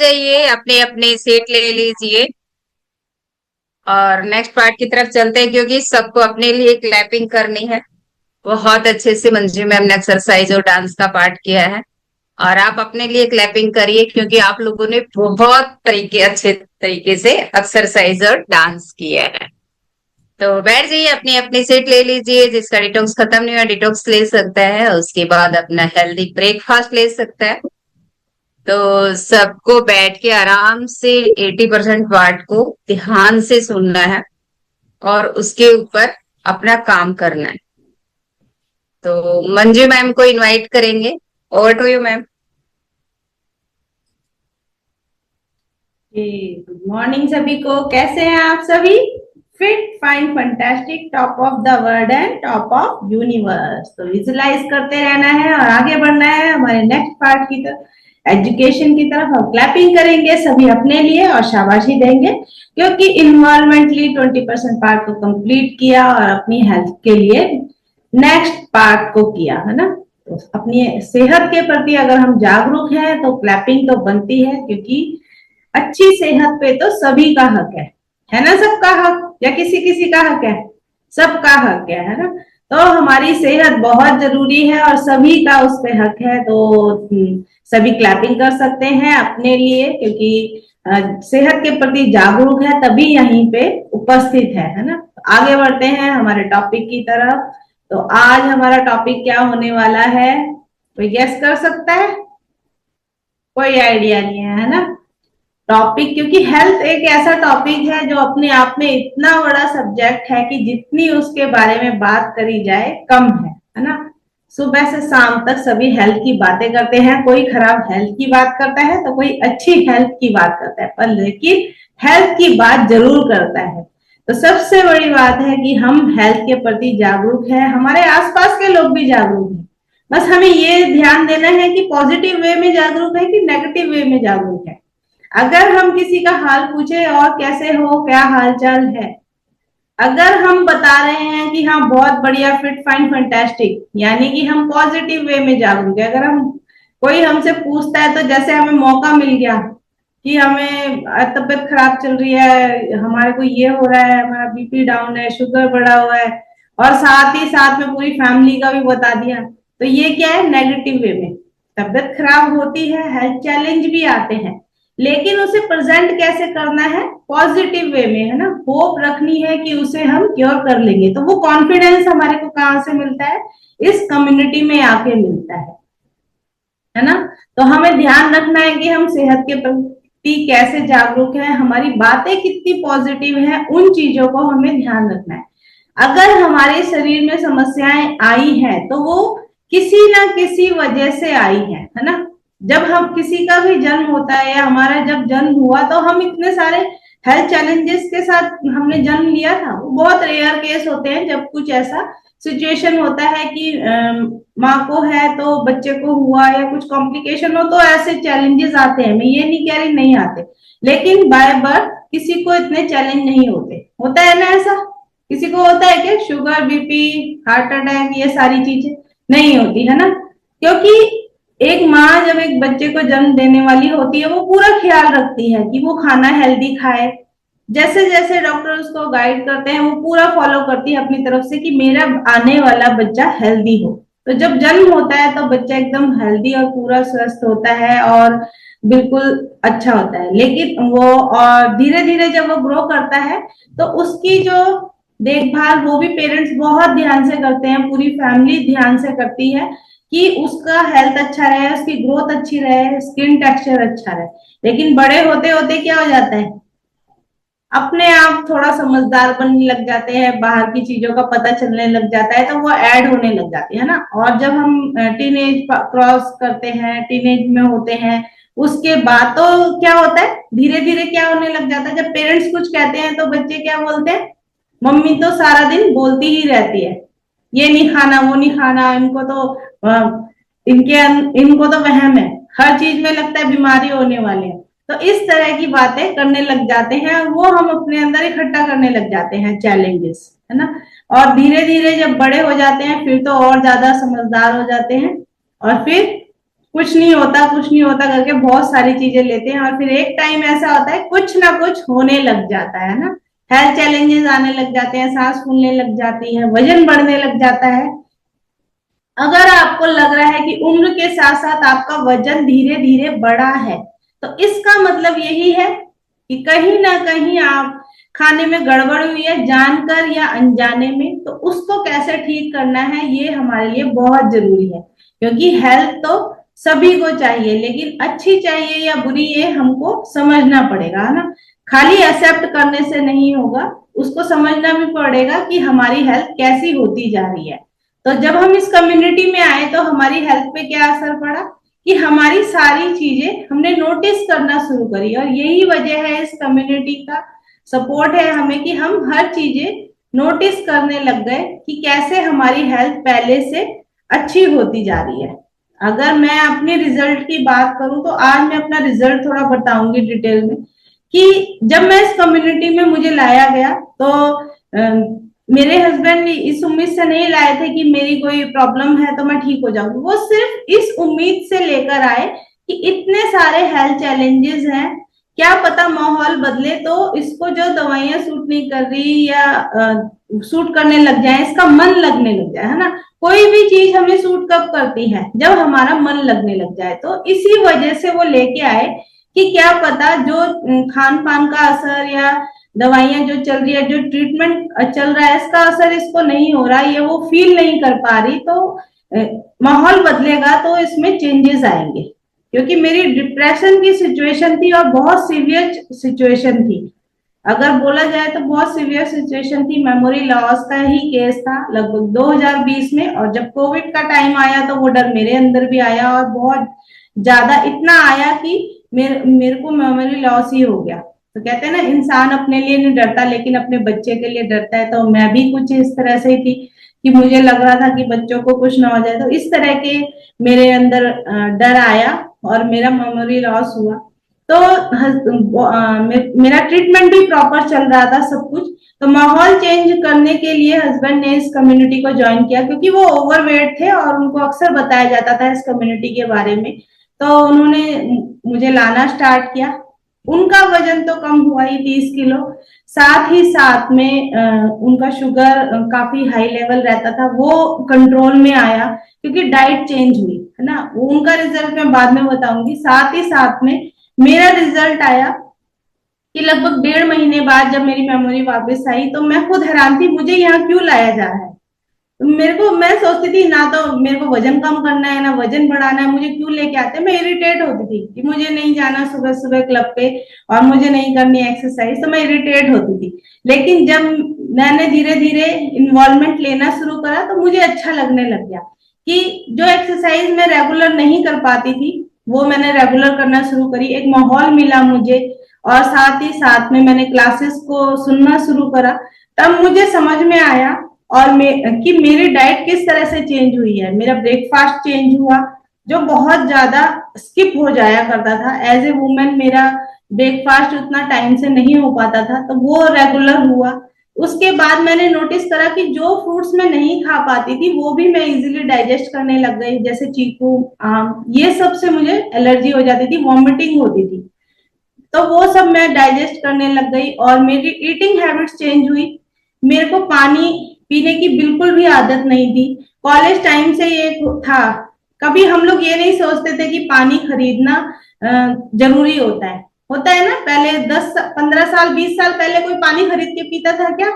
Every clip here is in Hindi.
जाइए, अपने अपने सीट ले लीजिए और नेक्स्ट पार्ट की तरफ चलते हैं क्योंकि सबको अपने लिए क्लैपिंग करनी है। बहुत अच्छे से मंजू मैम ने एक्सरसाइज और डांस का पार्ट किया है और आप अपने लिए क्लैपिंग करिए क्योंकि आप लोगों ने बहुत अच्छे तरीके से एक्सरसाइज और डांस किया है। तो बैठ जाइए, अपनी अपनी सीट ले लीजिए। जिसका डिटॉक्स खत्म नहीं हुआ डिटॉक्स ले सकता है, उसके बाद अपना हेल्दी ब्रेकफास्ट ले सकता है। तो सबको बैठ के आराम से 80% पार्ट को ध्यान से सुनना है और उसके ऊपर अपना काम करना है। तो मंजू मैम को इनवाइट करेंगे। Over to you ma'am. जी, गुड मॉर्निंग सभी को। कैसे हैं आप सभी? Fit, fine, fantastic, top of the world and top of universe. तो विजुलाइज करते रहना है और आगे बढ़ना है हमारे नेक्स्ट पार्ट की तरफ, एजुकेशन की तरफ। हम क्लैपिंग करेंगे सभी अपने लिए और शाबाशी देंगे क्योंकि इन्वॉल्वमेंटली 20% पार्ट को कंप्लीट किया और अपनी हेल्थ के लिए नेक्स्ट पार्ट को किया, है ना। तो अपनी सेहत के प्रति अगर हम जागरूक हैं तो क्लैपिंग तो बनती है क्योंकि अच्छी सेहत पे तो सभी का हक है ना। सबका हक या किसी किसी का हक है? सबका हक है ना। तो हमारी सेहत बहुत जरूरी है और सभी का उस पे हक है। तो सभी क्लैपिंग कर सकते हैं अपने लिए क्योंकि सेहत के प्रति जागरूक है तभी यहीं पे उपस्थित है ना। आगे बढ़ते हैं हमारे टॉपिक की तरफ। तो आज हमारा टॉपिक क्या होने वाला है? कोई गेस कर सकता है? कोई आइडिया नहीं है ना टॉपिक, क्योंकि हेल्थ एक ऐसा टॉपिक है जो अपने आप में इतना बड़ा सब्जेक्ट है कि जितनी उसके बारे में बात करी जाए कम है ना। सुबह से शाम तक सभी हेल्थ की बातें करते हैं, कोई खराब हेल्थ की बात करता है तो कोई अच्छी हेल्थ की बात करता है, पर लेकिन हेल्थ की बात जरूर करता है। तो सबसे बड़ी बात है कि हम हेल्थ के प्रति जागरूक है, हमारे आसपास के लोग भी जागरूक हैं। बस हमें ये ध्यान देना है कि पॉजिटिव वे में जागरूक है कि नेगेटिव वे में जागरूक है। अगर हम किसी का हाल पूछे और कैसे हो, क्या हाल चाल है, अगर हम बता रहे हैं कि हाँ बहुत बढ़िया, फिट, फाइन, फैंटास्टिक, यानी कि हम पॉजिटिव वे में जागरूक है। अगर हम कोई हमसे पूछता है तो जैसे हमें मौका मिल गया कि हमें तबीयत खराब चल रही है, हमारे को ये हो रहा है, हमारा बीपी डाउन है, शुगर बढ़ा हुआ है, और साथ ही साथ में पूरी फैमिली का भी बता दिया, तो ये क्या है? नेगेटिव वे में। तबीयत खराब होती है, हेल्थ चैलेंज भी आते हैं, लेकिन उसे प्रेजेंट कैसे करना है? पॉजिटिव वे में, है ना। होप रखनी है कि उसे हम क्योर कर लेंगे। तो वो कॉन्फिडेंस हमारे को कहां से मिलता है? इस कम्युनिटी में आके मिलता है ना। तो हमें ध्यान रखना है कि हम सेहत के प्रति कैसे जागरूक है, हमारी बातें कितनी पॉजिटिव है, उन चीजों को हमें ध्यान रखना है। अगर हमारे शरीर में समस्याएं आई हैं तो वो किसी ना किसी वजह से आई है ना। जब हम किसी का भी जन्म होता है या हमारा जब जन्म हुआ तो हम इतने सारे हेल्थ चैलेंजेस के साथ हमने जन्म लिया था। वो बहुत रेयर केस होते हैं जब कुछ ऐसा सिचुएशन होता है कि माँ को है तो बच्चे को हुआ या कुछ कॉम्प्लिकेशन हो, तो ऐसे चैलेंजेस आते हैं। मैं ये नहीं कह रही नहीं आते, लेकिन बाय बर्थ किसी को इतने चैलेंज नहीं होते। होता है ना ऐसा? किसी को होता है क्या शुगर, बीपी, हार्ट अटैक, ये सारी चीजें? नहीं होती है ना। क्योंकि एक माँ जब एक बच्चे को जन्म देने वाली होती है वो पूरा ख्याल रखती है कि वो खाना हेल्दी खाए। जैसे जैसे डॉक्टर उसको गाइड करते हैं वो पूरा फॉलो करती है अपनी तरफ से कि मेरा आने वाला बच्चा हेल्दी हो। तो जब जन्म होता है तो बच्चा एकदम हेल्दी और पूरा स्वस्थ होता है और बिल्कुल अच्छा होता है। लेकिन वो और धीरे धीरे जब वो ग्रो करता है तो उसकी जो देखभाल वो भी पेरेंट्स बहुत ध्यान से करते हैं, पूरी फैमिली ध्यान से करती है कि उसका हेल्थ अच्छा रहे, उसकी ग्रोथ अच्छी रहे, स्किन टेक्सचर अच्छा रहे। लेकिन बड़े होते होते क्या हो जाता है? अपने आप थोड़ा समझदार बनने लग जाते हैं, बाहर की चीजों का पता चलने लग जाता है, तो वो ऐड होने लग जाती है ना। और जब हम टीनेज क्रॉस करते हैं, टीनेज में होते हैं, उसके बाद तो क्या होता है? धीरे धीरे क्या होने लग जाता है? जब पेरेंट्स कुछ कहते हैं तो बच्चे क्या बोलते हैं? मम्मी तो सारा दिन बोलती ही रहती है, ये नहीं खाना, वो नहीं खाना, इनको तो इनको तो वहम है, हर चीज में लगता है बीमारी होने वाले हैं। तो इस तरह की बातें करने लग जाते हैं, वो हम अपने अंदर इकट्ठा करने लग जाते हैं चैलेंजेस, है ना। और धीरे धीरे जब बड़े हो जाते हैं फिर तो और ज्यादा समझदार हो जाते हैं और फिर कुछ नहीं होता कुछ नहीं होता करके बहुत सारी चीजें लेते हैं, और फिर एक टाइम ऐसा होता है कुछ ना कुछ होने लग जाता है ना। हेल्थ चैलेंजेस आने लग जाते हैं, सांस फूलने लग जाती है, वजन बढ़ने लग जाता है। अगर आपको लग रहा है कि उम्र के साथ साथ आपका वजन धीरे धीरे बढ़ा है, तो इसका मतलब यही है कि कहीं ना कहीं आप खाने में गड़बड़ हुई है, जानकर या अनजाने में। तो उसको कैसे ठीक करना है, ये हमारे लिए बहुत जरूरी है, क्योंकि हेल्थ तो सभी को चाहिए, लेकिन अच्छी चाहिए या बुरी ये हमको समझना पड़ेगा, है ना। खाली एक्सेप्ट करने से नहीं होगा, उसको समझना भी पड़ेगा कि हमारी हेल्थ कैसी होती जा रही है। तो जब हम इस कम्युनिटी में आए तो हमारी हेल्थ पे क्या असर पड़ा कि हमारी सारी चीजें हमने नोटिस करना शुरू करी, और यही वजह है इस कम्युनिटी का सपोर्ट है हमें कि हम हर चीजें नोटिस करने लग गए कि कैसे हमारी हेल्थ पहले से अच्छी होती जा रही है। अगर मैं अपने रिजल्ट की बात करूं तो आज मैं अपना रिजल्ट थोड़ा बताऊंगी डिटेल में, कि जब मैं इस कम्युनिटी में मुझे लाया गया तो मेरे हस्बैंड इस उम्मीद से नहीं लाए थे कि मेरी कोई प्रॉब्लम है तो मैं ठीक हो जाऊंगी। वो सिर्फ इस उम्मीद से लेकर आए कि इतने सारे हेल्थ चैलेंजेस हैं, क्या पता माहौल बदले तो इसको जो दवाइयां सूट नहीं कर रही या सूट करने लग जाए, इसका मन लगने लग जाए, है ना। कोई भी चीज हमें सूट कब करती है, जब हमारा मन लगने लग जाए। तो इसी वजह से वो लेके आए कि क्या पता जो खान पान का असर या दवाइयां जो चल रही है, जो ट्रीटमेंट चल रहा है, इसका असर इसको नहीं हो रहा, ये वो फील नहीं कर पा रही, तो माहौल बदलेगा तो इसमें चेंजेस आएंगे। क्योंकि मेरी डिप्रेशन की सिचुएशन थी और बहुत सीवियर सिचुएशन थी, अगर बोला जाए तो बहुत सीवियर सिचुएशन थी। मेमोरी लॉस का ही केस था लगभग 2020 में, और जब कोविड का टाइम आया तो वो डर मेरे अंदर भी आया, और बहुत ज्यादा इतना आया कि मेरे को मेमोरी लॉस ही हो गया। तो कहते हैं ना, इंसान अपने लिए नहीं डरता लेकिन अपने बच्चे के लिए डरता है। तो मैं भी कुछ इस तरह से ही थी कि मुझे लग रहा था कि बच्चों को कुछ ना हो जाए, तो इस तरह के मेरे अंदर डर आया और मेरा मेमोरी लॉस हुआ। तो मेरा ट्रीटमेंट भी प्रॉपर चल रहा था सब कुछ। तो माहौल चेंज करने के लिए हस्बैंड ने इस कम्युनिटी को ज्वाइन किया, क्योंकि वो ओवरवेट थे और उनको अक्सर बताया जाता था इस कम्युनिटी के बारे में। तो उन्होंने मुझे लाना स्टार्ट किया। उनका वजन तो कम हुआ ही 30 किलो, साथ ही साथ में उनका शुगर काफी हाई लेवल रहता था, वो कंट्रोल में आया क्योंकि डाइट चेंज हुई, है ना। उनका रिजल्ट मैं बाद में बताऊंगी। साथ ही साथ में मेरा रिजल्ट आया कि लगभग 1.5 महीने बाद जब मेरी मेमोरी वापस आई तो मैं खुद हैरान थी, मुझे यहाँ क्यों लाया जा रहा है। तो मेरे को, मैं सोचती थी ना तो मेरे को वजन कम करना है ना वजन बढ़ाना है, मुझे क्यों लेके आते। मैं इरिटेट होती थी कि मुझे नहीं जाना सुबह सुबह क्लब पे और मुझे नहीं करनी एक्सरसाइज, तो मैं इरिटेट होती थी। लेकिन जब मैंने धीरे धीरे इन्वॉल्वमेंट लेना शुरू करा तो मुझे अच्छा लगने लग गया कि जो एक्सरसाइज मैं रेगुलर नहीं कर पाती थी वो मैंने रेगुलर करना शुरू करी। एक माहौल मिला मुझे, और साथ ही साथ में मैंने क्लासेस को सुनना शुरू करा। तब मुझे समझ में आया और कि मेरी डाइट किस तरह से चेंज हुई है। मेरा ब्रेकफास्ट चेंज हुआ, जो बहुत ज्यादा स्किप हो जाया करता था। एज ए वुमेन मेरा ब्रेकफास्ट उतना टाइम से नहीं हो पाता था, तो वो रेगुलर हुआ। उसके बाद मैंने नोटिस करा कि जो फ्रूट्स मैं नहीं खा पाती थी वो भी मैं इजीली डाइजेस्ट करने लग गई, जैसे चीकू, आम, ये सब से मुझे एलर्जी हो जाती थी, वॉमिटिंग होती थी, तो वो सब मैं डाइजेस्ट करने लग गई। और मेरी ईटिंग हैबिट्स चेंज हुई। मेरे को पानी पीने की बिल्कुल भी आदत नहीं थी। कॉलेज टाइम से ये था, कभी हम लोग ये नहीं सोचते थे कि पानी खरीदना जरूरी होता है ना। पहले 10 15 साल 20 साल पहले कोई पानी खरीद के पीता था क्या?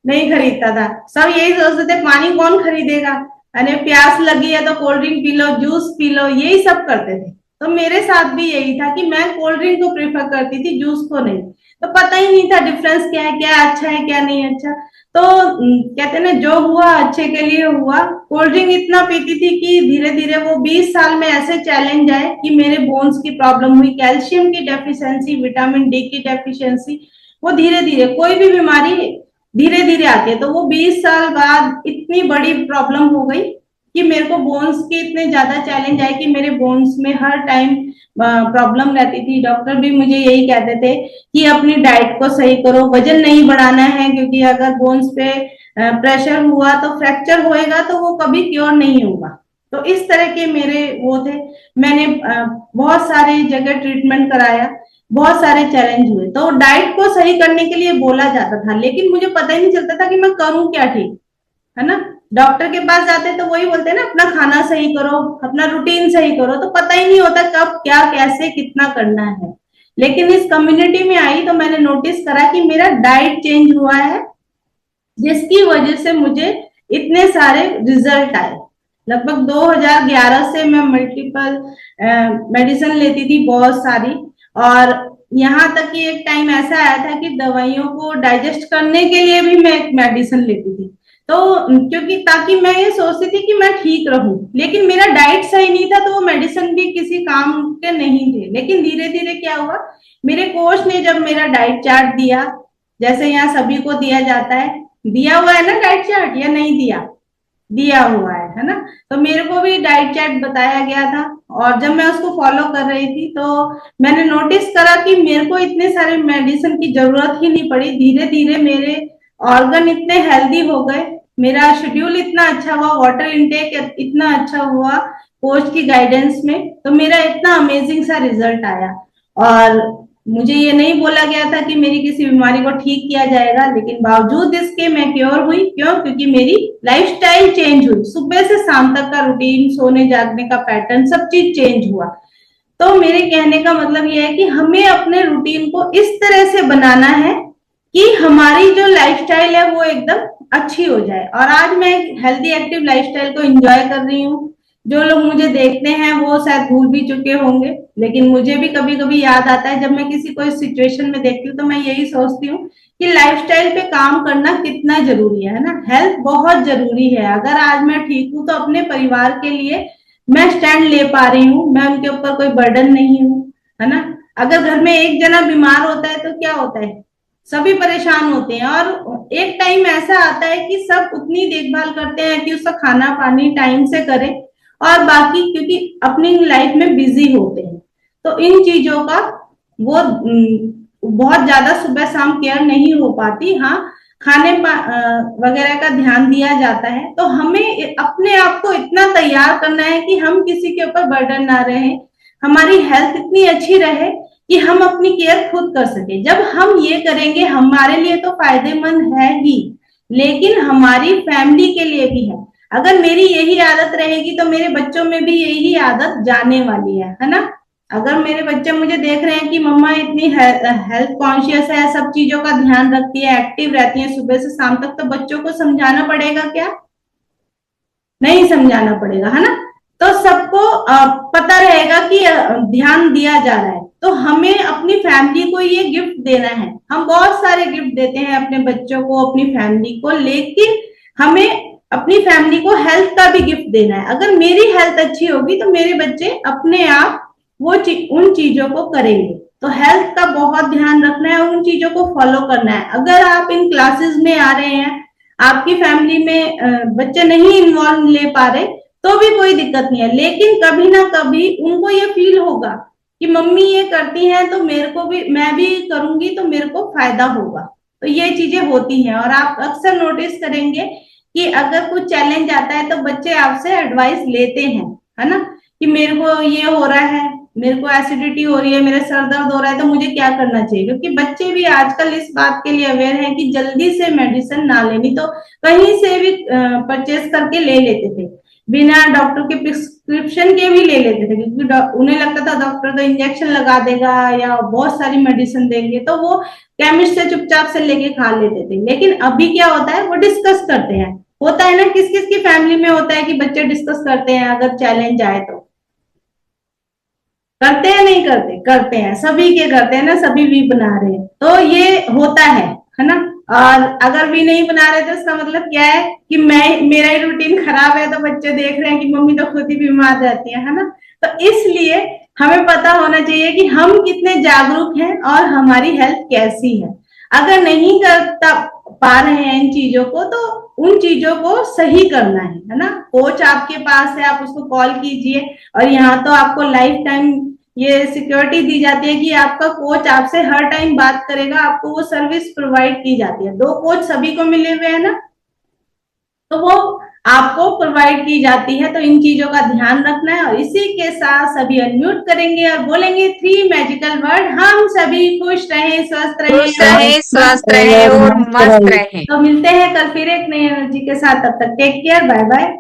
नहीं खरीदता था। सब यही सोचते थे पानी कौन खरीदेगा, अरे प्यास लगी है तो cold drink P low, juice P low, यही सब करते थे। तो मेरे साथ भी यही था कि मैं कोल्ड ड्रिंक को प्रेफर करती थी, जूस को नहीं। तो पता ही नहीं था डिफरेंस क्या है, क्या अच्छा है क्या नहीं अच्छा। तो कहते ना, जो हुआ अच्छे के लिए हुआ। कोल्ड ड्रिंक इतना पीती थी कि धीरे धीरे वो 20 साल में ऐसे चैलेंज आए कि मेरे बोन्स की प्रॉब्लम हुई, कैल्शियम की डेफिशिएंसी, विटामिन डी की डेफिशिएंसी। वो धीरे धीरे कोई भी बीमारी धीरे धीरे आती है, तो वो 20 साल बाद इतनी बड़ी प्रॉब्लम हो गई कि मेरे को बोन्स के इतने ज्यादा चैलेंज आए कि मेरे बोन्स में हर टाइम प्रॉब्लम रहती थी। डॉक्टर भी मुझे यही कहते थे कि अपनी डाइट को सही करो, वजन नहीं बढ़ाना है, क्योंकि अगर बोन्स पे प्रेशर हुआ तो फ्रैक्चर होएगा तो वो कभी क्योर नहीं होगा। तो इस तरह के मेरे वो थे। मैंने बहुत सारे जगह ट्रीटमेंट कराया, बहुत सारे चैलेंज हुए। तो डाइट को सही करने के लिए बोला जाता था, लेकिन मुझे पता ही नहीं चलता था कि मैं करूं क्या ठीक, है ना। डॉक्टर के पास जाते तो वही बोलते हैं ना, अपना खाना सही करो, अपना रूटीन सही करो, तो पता ही नहीं होता कब क्या कैसे कितना करना है। लेकिन इस कम्युनिटी में आई तो मैंने नोटिस करा कि मेरा डाइट चेंज हुआ है, जिसकी वजह से मुझे इतने सारे रिजल्ट आए। लगभग 2011 से मैं मल्टीपल मेडिसिन लेती थी, बहुत सारी। और यहाँ तक कि एक टाइम ऐसा आया था कि दवाइयों को डाइजेस्ट करने के लिए भी मैं एक मेडिसिन लेती थी। तो क्योंकि ताकि मैं ये सोचती थी कि मैं ठीक रहूं, लेकिन मेरा डाइट सही नहीं था, तो वो मेडिसिन भी किसी काम के नहीं थे। लेकिन धीरे धीरे क्या हुआ, मेरे कोच ने जब मेरा डाइट चार्ट दिया, जैसे यहाँ सभी को दिया जाता है, दिया हुआ है ना डाइट चार्ट, या नहीं दिया, दिया हुआ है ना। तो मेरे को भी डाइट चार्ट बताया गया था, और जब मैं उसको फॉलो कर रही थी तो मैंने नोटिस करा कि मेरे को इतने सारे मेडिसिन की जरूरत ही नहीं पड़ी। धीरे धीरे मेरे ऑर्गन इतने हेल्दी हो गए, मेरा शेड्यूल इतना अच्छा हुआ, वाटर इनटेक इतना अच्छा हुआ कोच की गाइडेंस में, तो मेरा इतना अमेजिंग सा रिजल्ट आया। और मुझे ये नहीं बोला गया था कि मेरी किसी बीमारी को ठीक किया जाएगा, लेकिन बावजूद इसके मैं क्योर हुई। क्यों? क्योंकि मेरी लाइफस्टाइल चेंज हुई, सुबह से शाम तक का रूटीन, सोने जागने का पैटर्न, सब चीज चेंज हुआ। तो मेरे कहने का मतलब ये है कि हमें अपने रूटीन को इस तरह से बनाना है कि हमारी जो लाइफस्टाइल है वो एकदम अच्छी हो जाए। और आज मैं हेल्दी एक्टिव लाइफस्टाइल को एंजॉय कर रही हूँ। जो लोग मुझे देखते हैं वो शायद भूल भी चुके होंगे, लेकिन मुझे भी कभी कभी याद आता है। जब मैं किसी को इस सिचुएशन में देखती हूँ तो मैं यही सोचती हूँ कि लाइफस्टाइल पे काम करना कितना जरूरी है ना। हेल्थ बहुत जरूरी है। अगर आज मैं ठीक हूँ तो अपने परिवार के लिए मैं स्टैंड ले पा रही हूँ, मैं उनके ऊपर कोई बर्डन नहीं हूँ, है ना। अगर घर में एक जना बीमार होता है तो क्या होता है, सभी परेशान होते हैं। और एक टाइम ऐसा आता है कि सब उतनी देखभाल करते हैं कि उसका खाना पानी टाइम से करें, और बाकी क्योंकि अपनी लाइफ में बिजी होते हैं, तो इन चीजों का वो बहुत ज्यादा सुबह शाम केयर नहीं हो पाती। हाँ, खाने वगैरह का ध्यान दिया जाता है। तो हमें अपने आप को इतना तैयार करना है कि हम किसी के ऊपर बर्डन ना रहे, हमारी हेल्थ इतनी अच्छी रहे कि हम अपनी केयर खुद कर सके। जब हम ये करेंगे हमारे लिए तो फायदेमंद है ही, लेकिन हमारी फैमिली के लिए भी है। अगर मेरी यही आदत रहेगी तो मेरे बच्चों में भी यही आदत जाने वाली है ना। अगर मेरे बच्चे मुझे देख रहे हैं कि मम्मा इतनी हेल्थ कॉन्शियस है, सब चीजों का ध्यान रखती है, एक्टिव रहती है सुबह से शाम तक, तो बच्चों को समझाना पड़ेगा क्या? नहीं समझाना पड़ेगा, है ना। तो सबको पता रहेगा कि ध्यान दिया जा रहा है। तो हमें अपनी फैमिली को ये गिफ्ट देना है। हम बहुत सारे गिफ्ट देते हैं अपने बच्चों को, अपनी फैमिली को, लेकिन हमें अपनी फैमिली को हेल्थ का भी गिफ्ट देना है। अगर मेरी हेल्थ अच्छी होगी तो मेरे बच्चे अपने आप उन चीजों को करेंगे। तो हेल्थ का बहुत ध्यान रखना है, उन चीजों को फॉलो करना है। अगर आप इन क्लासेस में आ रहे हैं, आपकी फैमिली में बच्चे नहीं इन्वॉल्व ले पा रहे, तो भी कोई दिक्कत नहीं है, लेकिन कभी ना कभी उनको ये फील होगा कि मम्मी ये करती हैं तो मेरे को भी, मैं भी करूंगी तो मेरे को फायदा होगा। तो ये चीजें होती हैं। और आप अक्सर नोटिस करेंगे कि अगर कुछ चैलेंज आता है तो बच्चे आपसे एडवाइस लेते हैं, है ना, कि मेरे को ये हो रहा है, मेरे को एसिडिटी हो रही है, मेरे सर दर्द हो रहा है, तो मुझे क्या करना चाहिए। क्योंकि बच्चे भी आजकल इस बात के लिए अवेयर हैं कि जल्दी से मेडिसिन ना लेनी, तो कहीं से भी परचेस करके ले लेते थे, बिना डॉक्टर के प्रिस्क्रिप्शन के भी ले लेते थे, क्योंकि उन्हें लगता था डॉक्टर तो इंजेक्शन लगा देगा या बहुत सारी मेडिसिन देंगे, तो वो केमिस्ट से चुपचाप से लेके खा लेते थे। लेकिन अभी क्या होता है, वो डिस्कस करते हैं। होता है ना, किस किस की फैमिली में होता है कि बच्चे डिस्कस करते हैं अगर चैलेंज आए तो। करते हैं नहीं करते? करते हैं, सभी के करते हैं ना, सभी भी बना रहे हैं, तो ये होता है ना। और अगर भी नहीं बना रहे तो इसका मतलब क्या है कि मेरा ही रूटीन खराब है, तो बच्चे देख रहे हैं कि मम्मी तो खुद ही बीमार रहती है ना। तो इसलिए हमें पता होना चाहिए कि हम कितने जागरूक हैं और हमारी हेल्थ कैसी है। अगर नहीं करता पा रहे हैं इन चीजों को, तो उन चीजों को सही करना है ना। कोच आपके पास है, आप उसको कॉल कीजिए। और यहाँ तो आपको लाइफ टाइम ये सिक्योरिटी दी जाती है कि आपका कोच आपसे हर टाइम बात करेगा, आपको वो सर्विस प्रोवाइड की जाती है। 2 कोच सभी को मिले हुए हैं ना, तो वो आपको प्रोवाइड की जाती है। तो इन चीजों का ध्यान रखना है। और इसी के साथ सभी अनम्यूट करेंगे और बोलेंगे 3 मैजिकल वर्ड। हम सभी खुश रहें, स्वस्थ रहें खुश और रहे, मस्त स्वस्थ रहें। रहे और मस्त मस्त रहिए। रहे। तो मिलते हैं कल फिर एक नई एनर्जी के साथ। तब तक टेक केयर, बाय बाय।